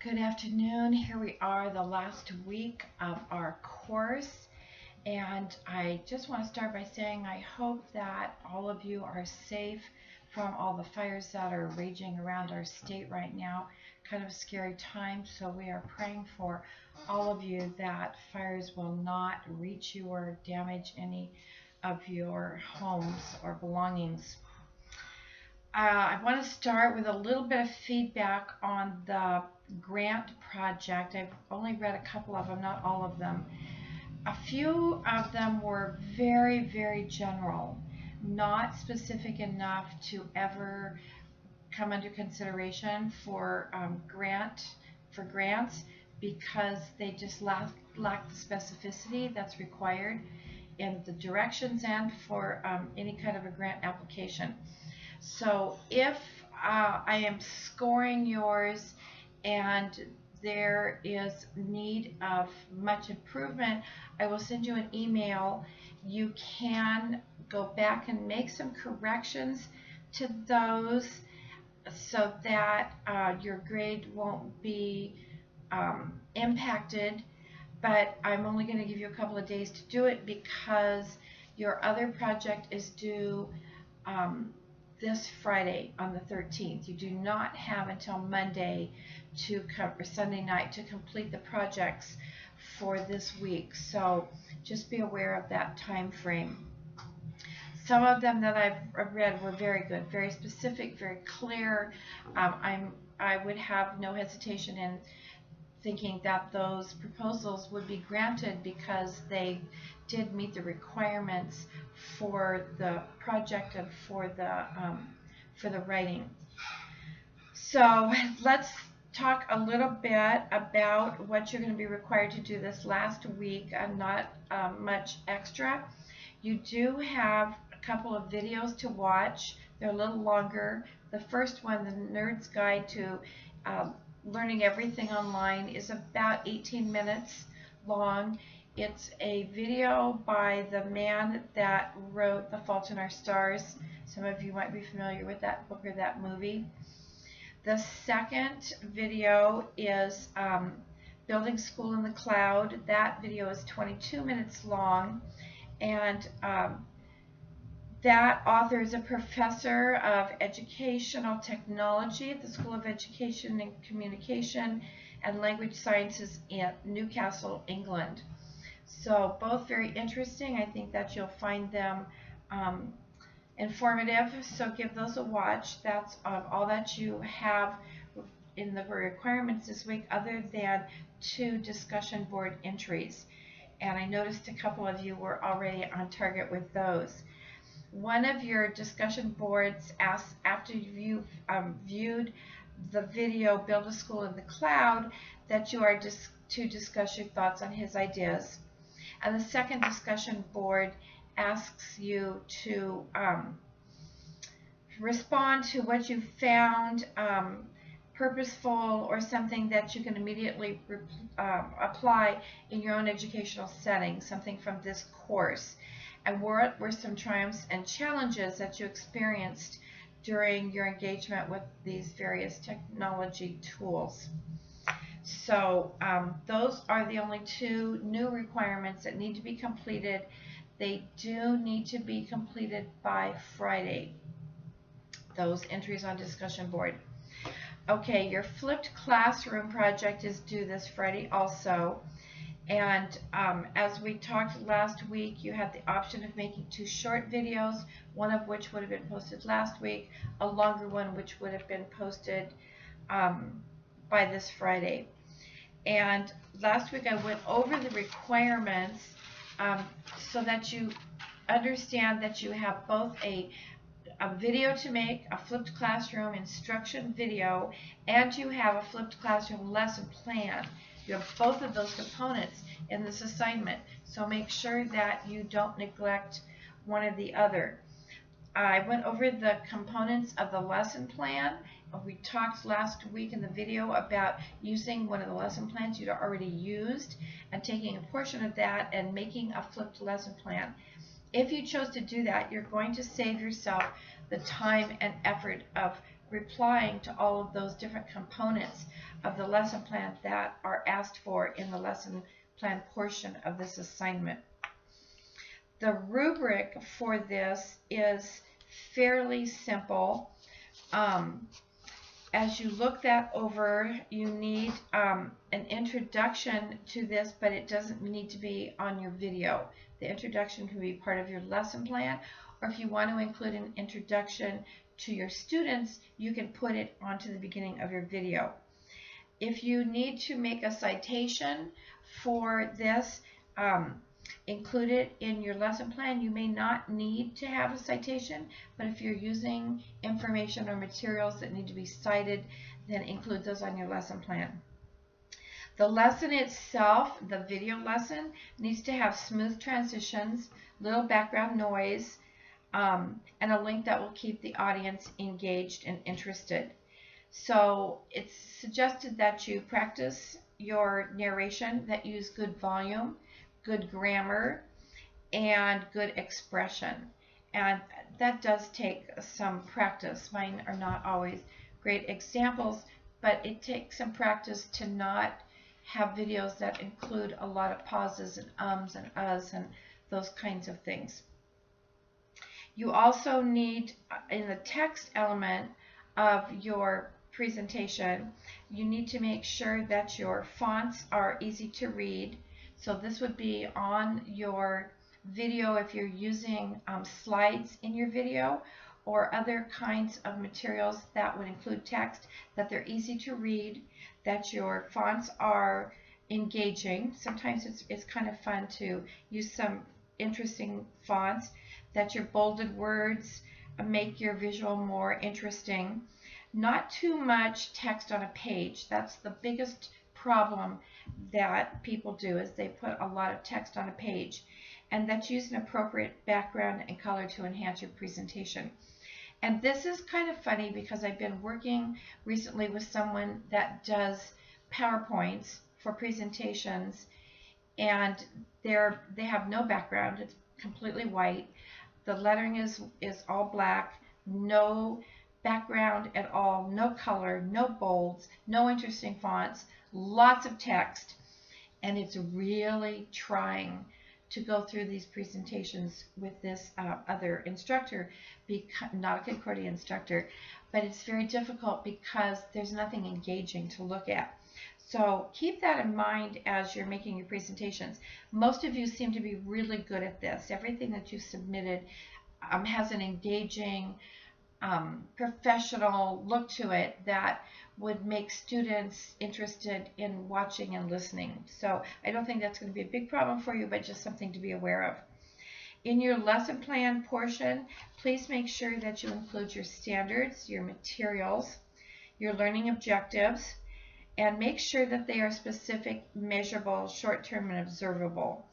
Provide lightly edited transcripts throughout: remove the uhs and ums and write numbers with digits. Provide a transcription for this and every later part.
Good afternoon. Here we are, the last week of our course, and I just want to start by saying I hope that all of you are safe from all the fires that are raging around our state right now. Kind of a scary time, so we are praying for all of you that fires will not reach you or damage any of your homes or belongings. I want to start with a little bit of feedback on the grant project. I've only read a couple of them, not all of them. A few of them were very, very general, not specific enough to ever come under consideration for grants because they just lack the specificity that's required in the directions and for any kind of a grant application. So if I am scoring yours and there is need of much improvement, I will send you an email. You can go back and make some corrections to those so that your grade won't be impacted. But I'm only going to give you a couple of days to do it because your other project is due this Friday on the 13th. You do not have until Monday or Sunday night to complete the projects for this week. So just be aware of that time frame. Some of them that I've read were very good, very specific, very clear. I would have no hesitation in thinking that those proposals would be granted because they did meet the requirements for the project and for the writing. So let's talk a little bit about what you're going to be required to do this last week and not much extra. You do have a couple of videos to watch. They're a little longer. The first one, The Nerd's Guide to Learning Everything Online, is about 18 minutes long. It's a video by the man that wrote The Fault in Our Stars. Some of you might be familiar with that book or that movie. The second video is Building School in the Cloud. That video is 22 minutes long, and that author is a professor of educational technology at the School of Education and Communication and Language Sciences in Newcastle, England. So both very interesting. I think that you'll find them informative, so give those a watch. That's all that you have in the requirements this week other than 2 discussion board entries. And I noticed a couple of you were already on target with those. One of your discussion boards asks, after you've viewed the video Build a School in the Cloud, that you are to discuss your thoughts on his ideas. And the second discussion board asks you to respond to what you found purposeful or something that you can immediately apply in your own educational setting, something from this course. And what were some triumphs and challenges that you experienced during your engagement with these various technology tools? So those are the only 2 new requirements that need to be completed. They do need to be completed by Friday, those entries on discussion board. Okay, your flipped classroom project is due this Friday also. And as we talked last week, you had the option of making 2 short videos, one of which would have been posted last week, a longer one which would have been posted by this Friday. And last week I went over the requirements so that you understand that you have both a video to make, a flipped classroom instruction video, and you have a flipped classroom lesson plan. You have both of those components in this assignment, so make sure that you don't neglect one or the other. I went over the components of the lesson plan. We talked last week in the video about using one of the lesson plans you'd already used and taking a portion of that and making a flipped lesson plan. If you chose to do that, you're going to save yourself the time and effort of replying to all of those different components of the lesson plan that are asked for in the lesson plan portion of this assignment. The rubric for this is fairly simple. As you look that over, you need an introduction to this, but it doesn't need to be on your video. The introduction can be part of your lesson plan, or if you want to include an introduction to your students, you can put it onto the beginning of your video. If you need to make a citation for this, include it in your lesson plan. You may not need to have a citation, but if you're using information or materials that need to be cited, then include those on your lesson plan. The lesson itself, the video lesson, needs to have smooth transitions, little background noise, and a link that will keep the audience engaged and interested. So it's suggested that you practice your narration, that use good volume, good grammar, and good expression. And that does take some practice. Mine are not always great examples, but it takes some practice to not have videos that include a lot of pauses and ums and uhs and those kinds of things. You also need, in the text element of your presentation, you need to make sure that your fonts are easy to read. So this would be on your video if you're using slides in your video or other kinds of materials that would include text, that they're easy to read, that your fonts are engaging. Sometimes it's kind of fun to use some interesting fonts, that your bolded words make your visual more interesting. Not too much text on a page. That's the biggest problem that people do, is they put a lot of text on a page, and that use an appropriate background and color to enhance your presentation. And this is kind of funny because I've been working recently with someone that does PowerPoints for presentations, and they have no background. It's completely white. The lettering is all black, no background at all, no color, no bolds, no interesting fonts, lots of text, and it's really trying to go through these presentations with this other instructor, not a Concordia instructor, but it's very difficult because there's nothing engaging to look at. So keep that in mind as you're making your presentations. Most of you seem to be really good at this. Everything that you submitted has an engaging, professional look to it that would make students interested in watching and listening. So I don't think that's going to be a big problem for you, but just something to be aware of. In your lesson plan portion, please make sure that you include your standards, your materials, your learning objectives, and make sure that they are specific, measurable, short-term, and observable.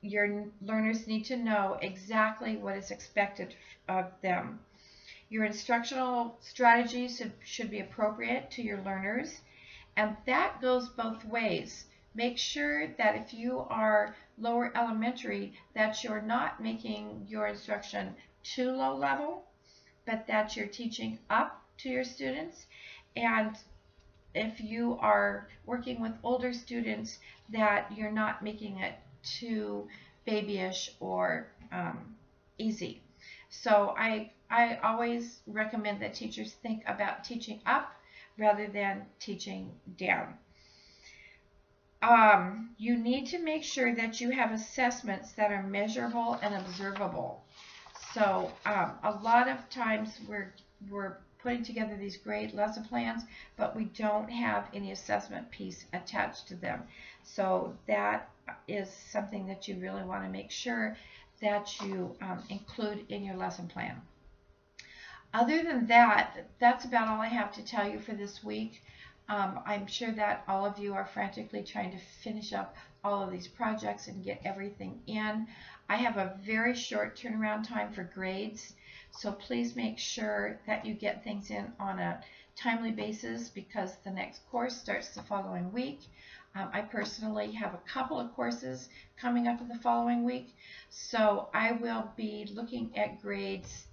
Your learners need to know exactly what is expected of them. Your instructional strategies should be appropriate to your learners, and that goes both ways. Make sure that if you are lower elementary, that you're not making your instruction too low level, but that you're teaching up to your students. And if you are working with older students, that you're not making it too babyish or easy. So I always recommend that teachers think about teaching up rather than teaching down. You need to make sure that you have assessments that are measurable and observable. So a lot of times we're putting together these great lesson plans, but we don't have any assessment piece attached to them. So that is something that you really want to make sure that you include in your lesson plan. Other than that, that's about all I have to tell you for this week. I'm sure that all of you are frantically trying to finish up all of these projects and get everything in. I have a very short turnaround time for grades, so please make sure that you get things in on a timely basis because the next course starts the following week. I personally have a couple of courses coming up in the following week, so I will be looking at grades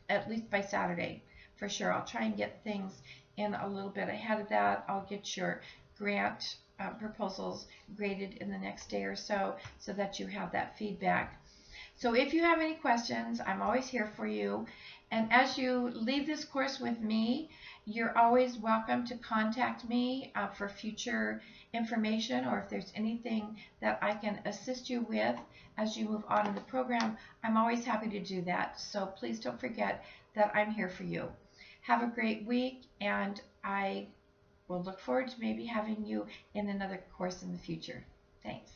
at least by Saturday. for sure. I'll try and get things in a little bit ahead of that. I'll get your grant proposals graded in the next day or so that you have that feedback. So if you have any questions, I'm always here for you. And as you leave this course with me, you're always welcome to contact me for future information, or if there's anything that I can assist you with as you move on in the program, I'm always happy to do that. So please don't forget that I'm here for you. Have a great week, and I will look forward to maybe having you in another course in the future. Thanks.